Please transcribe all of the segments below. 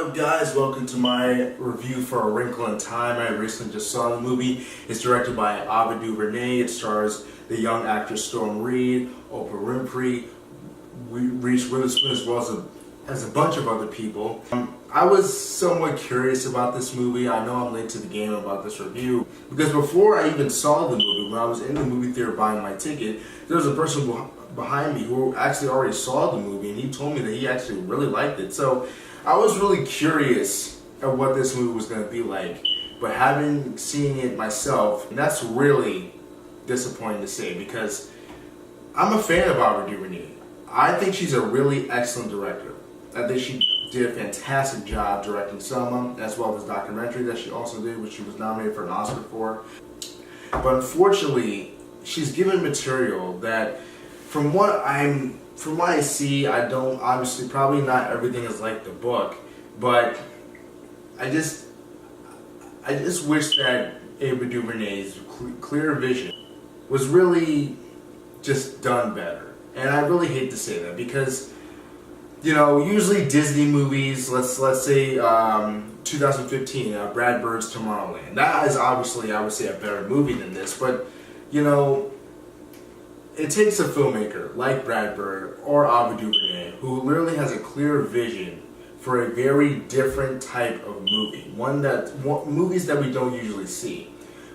up, guys? Welcome to my review for A Wrinkle in Time. I recently just saw the movie. It's directed by duverney. It stars the young actress Storm Reid, Oprah Winfrey, Reese Witherspoon, as well as a bunch of other people. I was somewhat curious about this movie. I know I'm late to the game about this review because before I even saw the movie, when I was in the movie theater buying my ticket, there was a person behind me who actually already saw the movie, and he told me that he actually really liked it. So I was really curious at what this movie was going to be like, but having seen it myself, and that's really disappointing to say because I'm a fan of Ava DuVernay. I think she's a really excellent director. I think she did a fantastic job directing Selma, as well as the documentary that she also did, which she was nominated for an Oscar for. But unfortunately, she's given material that, from what I see, I don't, obviously, probably not everything is like the book, but I just wish that Ava DuVernay's clear vision was really just done better. And I really hate to say that because, you know, usually Disney movies, let's say 2015, Brad Bird's Tomorrowland. That is obviously, I would say, a better movie than this, but, you know, it takes a filmmaker like Brad Bird or Ava DuVernay who literally has a clear vision for a very different type of movie. Movies that we don't usually see.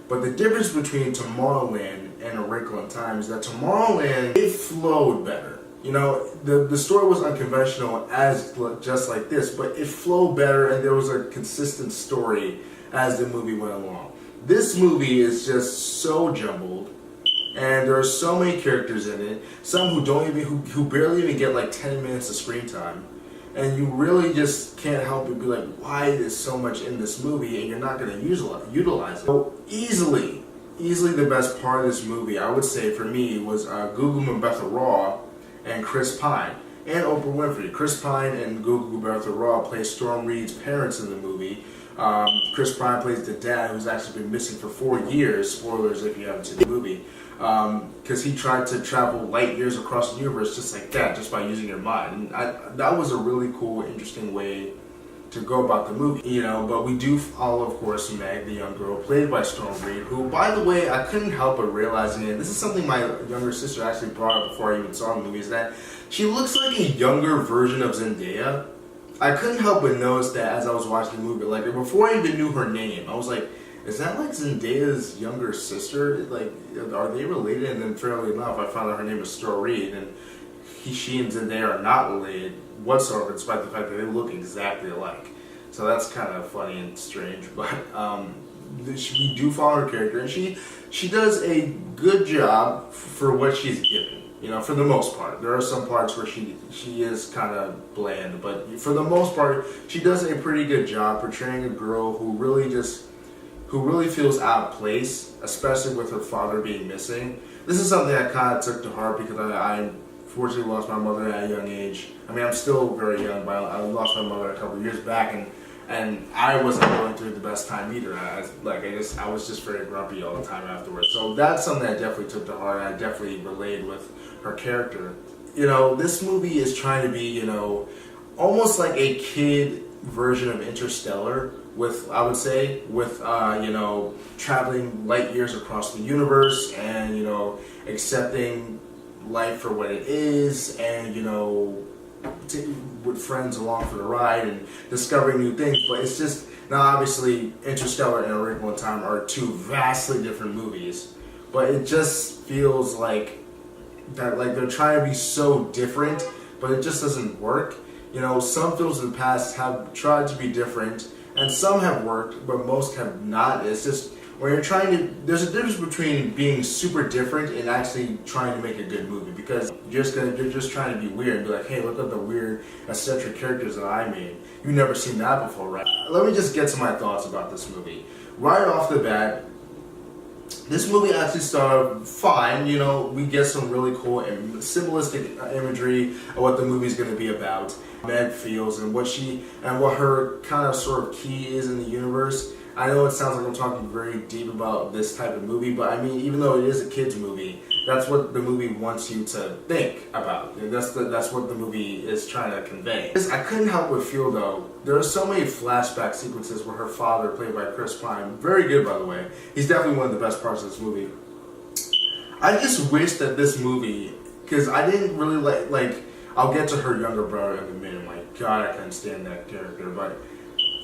But the difference between Tomorrowland and A Wrinkle in Time is that Tomorrowland, it flowed better. You know, the story was unconventional as just like this, but it flowed better and there was a consistent story as the movie went along. This movie is just so jumbled. And there are so many characters in it, some who barely even get like 10 minutes of screen time. And you really just can't help but be like, why is so much in this movie and you're not going to utilize it? So easily the best part of this movie, I would say for me, was Gugu Mbatha-Raw and Chris Pine and Oprah Winfrey. Chris Pine and Gugu Mbatha-Raw play Storm Reid's parents in the movie. Chris Pine plays the dad who's actually been missing for 4 years. Spoilers if you haven't seen the movie. Because he tried to travel light years across the universe just like that, just by using your mind. And that was a really cool, interesting way to go about the movie. You know, but we do follow, of course, Meg, the young girl, played by Storm Reid, who, by the way, I couldn't help but realizing it. This is something my younger sister actually brought up before I even saw the movie, is that she looks like a younger version of Zendaya. I couldn't help but notice that as I was watching the movie. Like, before I even knew her name, I was like, is that like Zendaya's younger sister? Like, are they related? And then, fairly enough, I found out her name is Storm Reid, and she and Zendaya are not related whatsoever, despite the fact that they look exactly alike. So that's kind of funny and strange. But we do follow her character, and she does a good job for what she's given. You know, for the most part. There are some parts where she is kind of bland, but for the most part, she does a pretty good job portraying a girl who really feels out of place, especially with her father being missing. This is something I kind of took to heart because I fortunately lost my mother at a young age. I mean, I'm still very young, but I lost my mother a couple of years back, and I wasn't going through the best time either. I was just very grumpy all the time afterwards. So that's something I definitely took to heart. I definitely relayed with her character. You know, this movie is trying to be, you know, almost like a kid version of Interstellar, with, I would say, with you know, traveling light years across the universe and, you know, accepting life for what it is, and, you know, with friends along for the ride and discovering new things. But it's just, now obviously Interstellar and A Wrinkle in Time are two vastly different movies, but it just feels like that, like they're trying to be so different, but it just doesn't work. You know, some films in the past have tried to be different, and some have worked, but most have not. It's just, when you're trying to, there's a difference between being super different and actually trying to make a good movie, because you're just trying to be weird and be like, hey, look at the weird, eccentric characters that I made. You've never seen that before, right? Let me just get to my thoughts about this movie. Right off the bat, this movie actually started fine. You know, we get some really cool and symbolistic imagery of what the movie's going to be about. Meg feels and what her kind of sort of key is in the universe. I know it sounds like I'm talking very deep about this type of movie, but I mean, even though it is a kid's movie, that's what the movie wants you to think about. And that's what the movie is trying to convey. I couldn't help but feel, though, there are so many flashback sequences where her father, played by Chris Pine, very good by the way, he's definitely one of the best parts of this movie. I just wish that this movie, because I didn't really like, I'll get to her younger brother in a minute. My God, I couldn't stand that character, but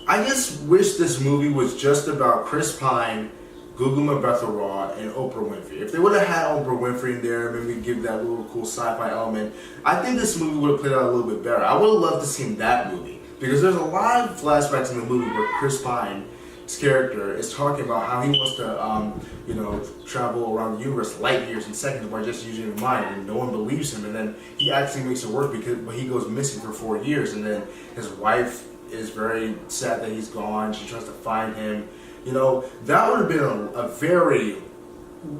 I just wish this movie was just about Chris Pine, Gugu Mbatha-Raw, and Oprah Winfrey. If they would have had Oprah Winfrey in there, maybe give that little cool sci-fi element, I think this movie would have played out a little bit better. I would have loved to see that movie, because there's a lot of flashbacks in the movie where Chris Pine's character is talking about how he wants to, travel around the universe light years in seconds by just using his mind, and no one believes him, and then he actually makes it work but he goes missing for 4 years, and then his wife is very sad that he's gone. She tries to find him. That would have been a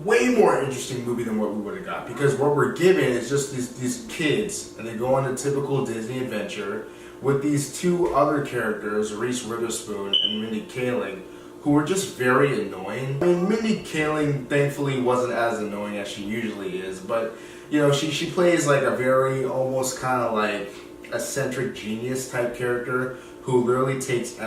way more interesting movie than what we would have got, because what we're given is just these kids, and they go on a typical Disney adventure with these two other characters, Reese Witherspoon and Mindy Kaling, who were just very annoying. I mean, Mindy Kaling thankfully wasn't as annoying as she usually is, but she plays like a very almost kind of like eccentric genius type character who literally takes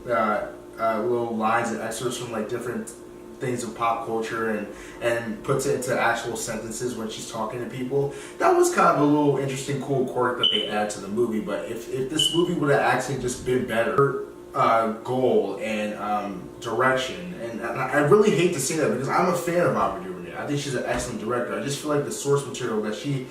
little lines and excerpts from like different things of pop culture and puts it into actual sentences when she's talking to people. That was kind of a little interesting, cool quirk that they add to the movie. But if this movie would have actually just been better goal and direction, and I really hate to say that because I'm a fan of Ava DuVernay. I think she's an excellent director. I just feel like the source material that she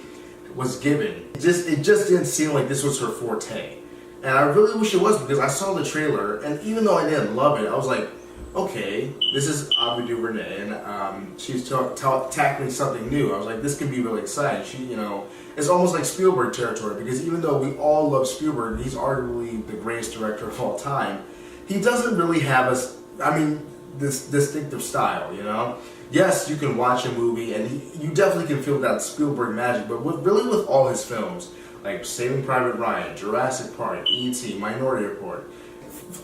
was given, it just didn't seem like this was her forte. And I really wish it was, because I saw the trailer, and even though I didn't love it, I was like, okay, this is Ava DuVernay, and she's tackling something new. I was like, this can be really exciting. She, it's almost like Spielberg territory, because even though we all love Spielberg, he's arguably the greatest director of all time, he doesn't really have this distinctive style, Yes, you can watch a movie, and you definitely can feel that Spielberg magic, but with all his films, like Saving Private Ryan, Jurassic Park, E.T., Minority Report,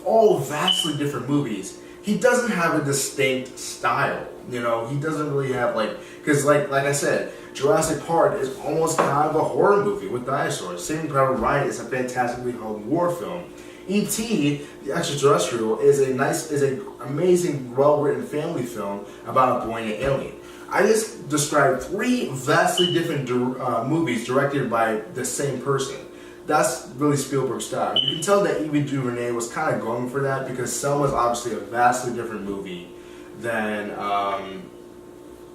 all vastly different movies, he doesn't have a distinct style. He doesn't really have because like I said, Jurassic Park is almost kind of a horror movie with dinosaurs. Saving Private Ryan is a fantastically held war film. E.T., the Extraterrestrial, is an amazing, well-written family film about a boy and an alien. I just described 3 vastly different movies directed by the same person. That's really Spielberg's style. You can tell that Ava DuVernay was kind of going for that, because Selma's obviously a vastly different movie than A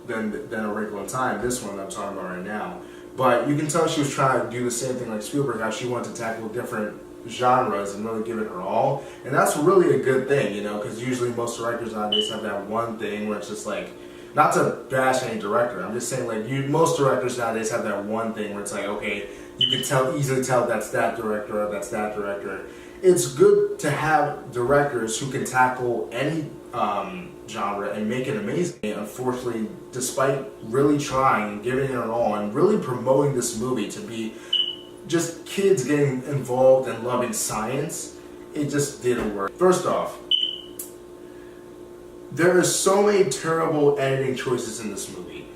Wrinkle in Time, this one that I'm talking about right now. But you can tell she was trying to do the same thing like Spielberg, how she wanted to tackle different genres and really give it her all. And that's really a good thing, because usually most directors nowadays have that one thing where it's just like, not to bash any director, I'm just saying most directors nowadays have that one thing where it's like, okay, you can easily tell that's that director or that's that director. It's good to have directors who can tackle any genre and make it amazing. And unfortunately, despite really trying and giving it all and really promoting this movie to be just kids getting involved and loving science, it just didn't work. First off, there are so many terrible editing choices in this movie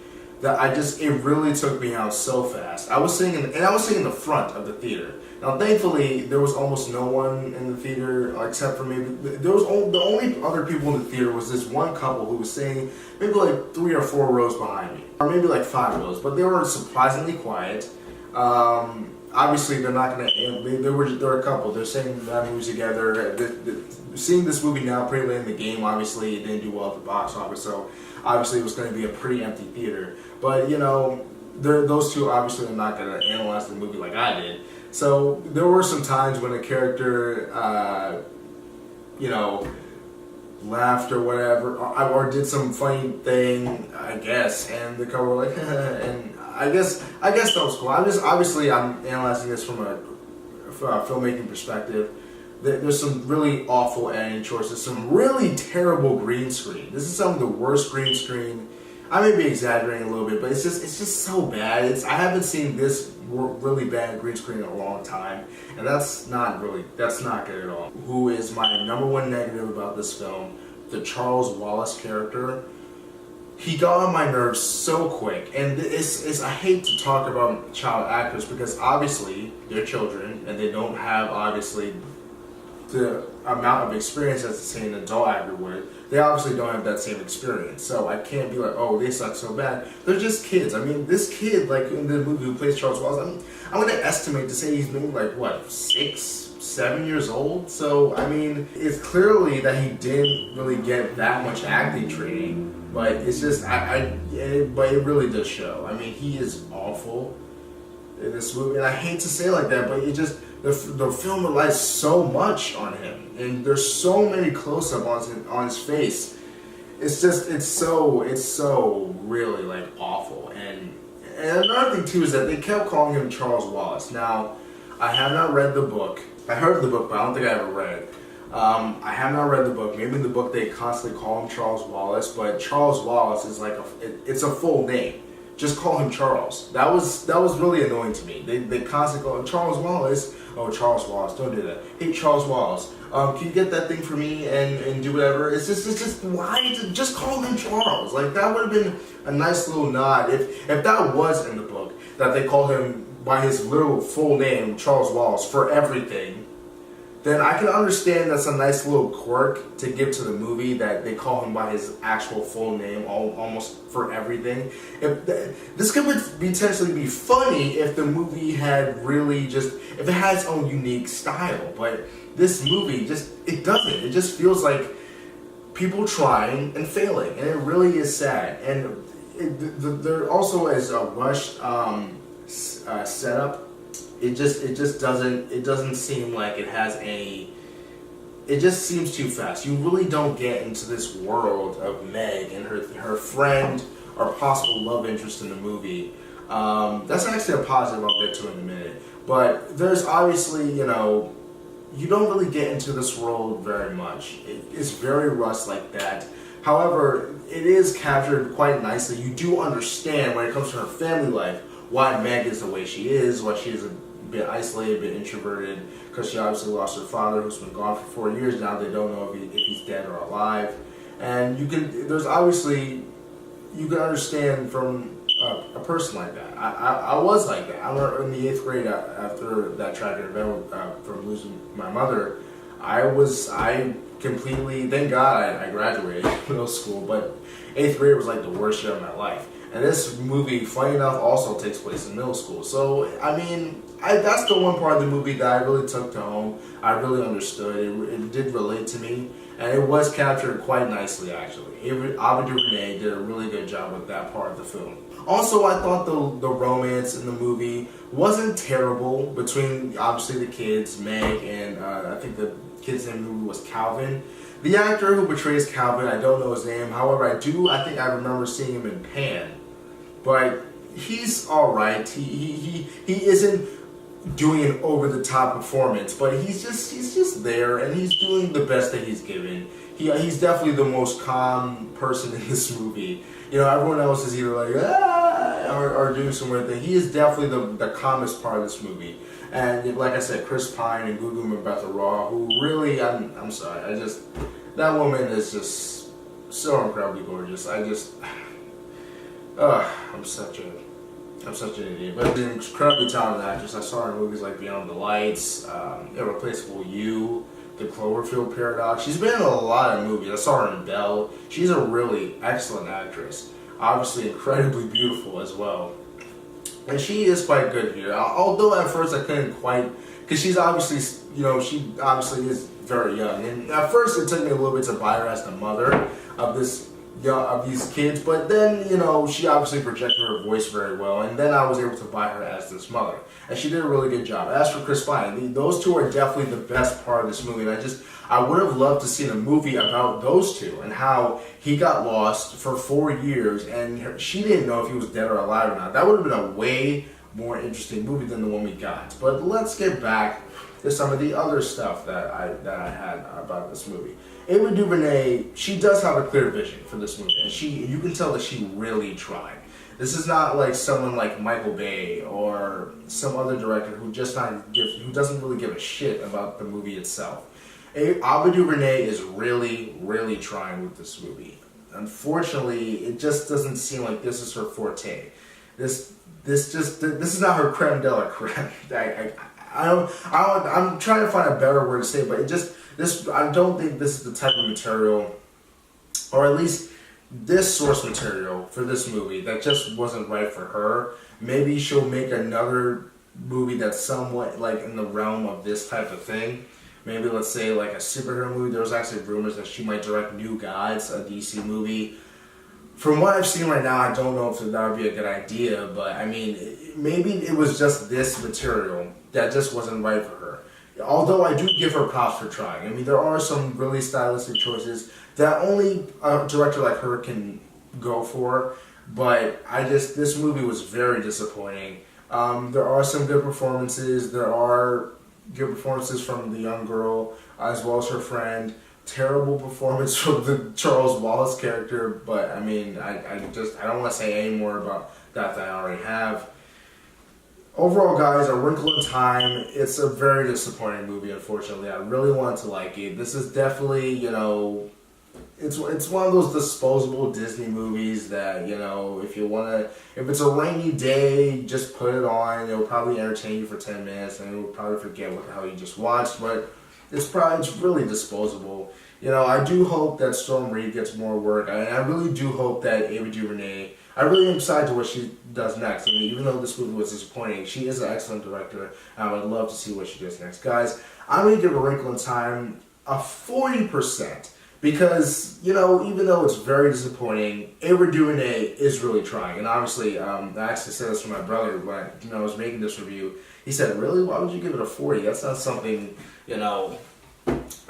that it really took me out so fast. I was sitting in the front of the theater. Now, thankfully, there was almost no one in the theater except for maybe the only other people in the theater was this one couple who was sitting maybe like 3 or 4 rows behind me, or maybe like 5 rows, but they were surprisingly quiet. Obviously, they're not going to. They're a couple. They're saying that movies together. Seeing this movie now, pretty late in the game. Obviously, it didn't do well at the box office, so obviously it was going to be a pretty empty theater. But those two obviously are not going to analyze the movie like I did. So there were some times when a character, laughed or whatever, or did some funny thing, I guess, and the couple were like, and I guess that was cool. I'm analyzing this from a filmmaking perspective. There's some really awful editing choices, some really terrible green screen. This is some of the worst green screen. I may be exaggerating a little bit, but it's just so bad. I haven't seen this really bad green screen in a long time, and that's not good at all. Who is my number one negative about this film? The Charles Wallace character. He got on my nerves so quick, and I hate to talk about child actors because obviously they're children and they don't have obviously the amount of experience as say an adult actor would. They obviously don't have that same experience, so I can't be like, oh, they suck so bad. They're just kids. I mean, this kid, like in the movie who plays Charles Wallace, I'm going to estimate to say he's maybe like what, 6, 7 years old. So I mean, it's clearly that he didn't really get that much acting training. But it's just, but it really does show. I mean, he is awful in this movie, and I hate to say it like that, but it just, the film relies so much on him, and there's so many close-ups on his face. It's just, it's so really like awful. And another thing too is that they kept calling him Charles Wallace. Now, I have not read the book. I heard the book, but I don't think I ever read it. I have not read the book. Maybe in the book they constantly call him Charles Wallace, but Charles Wallace is like it's a full name. Just call him Charles. That was really annoying to me. They constantly call him Charles Wallace. Oh, Charles Wallace, don't do that. Hey, Charles Wallace, can you get that thing for me and do whatever? It's just why just call him Charles? Like that would have been a nice little nod if that was in the book, that they called him by his literal full name, Charles Wallace, for everything. Then I can understand that's a nice little quirk to give to the movie, that they call him by his actual full name almost for everything. This could potentially be funny if the movie had really if it had its own unique style, but this movie it doesn't. It just feels like people trying and failing, and it really is sad. And there also is a rushed setup. It just doesn't seem like it has any. It just seems too fast. You really don't get into this world of Meg and her friend or possible love interest in the movie. That's actually a positive I'll get to in a minute. But there's obviously, you don't really get into this world very much. It's very rushed like that. However, it is captured quite nicely. You do understand when it comes to her family life why Meg is the way she is, why she is a bit isolated, a bit introverted, because she obviously lost her father, who's been gone for 4 years now. They don't know if he's dead or alive, and you can understand from a person like that. I was like that. I learned in the 8th grade after that tragic event from losing my mother. I completely, thank God I graduated middle school, but 8th grade was like the worst year of my life. And this movie, funny enough, also takes place in middle school. So, I mean, that's the one part of the movie that I really took to home. I really understood. It did relate to me. And it was captured quite nicely, actually. Ava DuVernay did a really good job with that part of the film. Also, I thought the romance in the movie wasn't terrible between, obviously, the kids, Meg, and I think the kid's name in the movie was Calvin. The actor who portrays Calvin, I don't know his name. However, I think I remember seeing him in Pan. But he's all right. He isn't doing an over-the-top performance, but he's just there, and he's doing the best that he's given. He's definitely the most calm person in this movie. Everyone else is either like or doing some weird thing. He is definitely the calmest part of this movie. And like I said, Chris Pine and Gugu Mbatha-Raw, who really, I'm sorry, that woman is just so incredibly gorgeous. I'm such an idiot. But she's an incredibly talented actress. I saw her in movies like Beyond the Lights, Irreplaceable You, The Cloverfield Paradox. She's been in a lot of movies. I saw her in Belle. She's a really excellent actress. Obviously incredibly beautiful as well. And she is quite good here. Although at first I couldn't quite, because she's obviously, she obviously is very young. And at first it took me a little bit to buy her as the mother of these kids, but then, she obviously projected her voice very well, and then I was able to buy her as this mother. And she did a really good job. As for Chris Pine, those two are definitely the best part of this movie, and I would have loved to see a movie about those two, and how he got lost for 4 years, and she didn't know if he was dead or alive or not. That would have been a way more interesting movie than the one we got. But let's get back to some of the other stuff that I had about this movie. Ava DuVernay, she does have a clear vision for this movie, and you can tell that she really tried. This is not like someone like Michael Bay or some other director who doesn't really give a shit about the movie itself. Ava DuVernay is really, really trying with this movie. Unfortunately, it just doesn't seem like this is her forte. This is not her creme de la creme. I'm trying to find a better word to say, but I don't think this is the type of material, or at least this source material for this movie that just wasn't right for her. Maybe she'll make another movie that's somewhat like in the realm of this type of thing. Maybe let's say like a superhero movie. There was actually rumors that she might direct New Gods, a DC movie. From what I've seen right now, I don't know if that would be a good idea, but I mean, maybe it was just this material that just wasn't right for her. Although I do give her props for trying. I mean, there are some really stylistic choices that only a director like her can go for, but this movie was very disappointing. There are some good performances. There are good performances from the young girl as well as her friend. Terrible performance from the Charles Wallace character, but I mean, I don't want to say any more about that I already have. Overall, guys, A Wrinkle in Time, it's a very disappointing movie, unfortunately. I really wanted to like it. This is definitely, it's one of those disposable Disney movies that, if it's a rainy day, just put it on. It'll probably entertain you for 10 minutes, and you'll probably forget what the hell you just watched, but it's really disposable. I do hope that Storm Reid gets more work. I really do hope that Ava DuVernay, I really am excited to what she does next. I mean, even though this movie was disappointing, she is an excellent director, and I would love to see what she does next. Guys, I'm going to give A Wrinkle in Time a 40%, because, even though it's very disappointing, Ava DuVernay is really trying. And obviously, I actually said this to my brother when I was making this review. He said, really? Why would you give it a 40? That's not something, that's not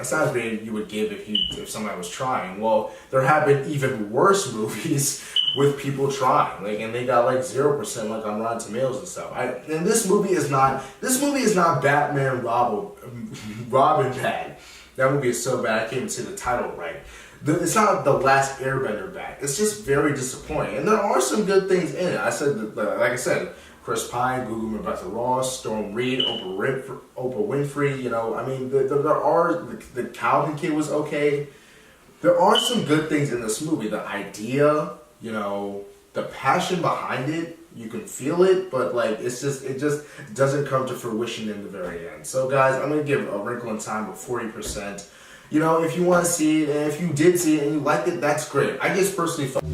something you would give if somebody was trying. Well, there have been even worse movies with people trying, and they got 0% on Rotten Tomatoes and stuff. And this movie is not Batman Robin bad. That movie is so bad I can't even say the title right. It's not The Last Airbender bad. It's just very disappointing. And there are some good things in it. Like I said, Chris Pine, Gugu Mbatha-Raw, Storm Reid, Oprah Winfrey. The Calvin Kid was okay. There are some good things in this movie. The idea, the passion behind it, you can feel it, but it just doesn't come to fruition in the very end. So guys, I'm gonna give A Wrinkle in Time a 40%. If you want to see it, and if you did see it and you liked it, that's great. I just personally felt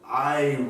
I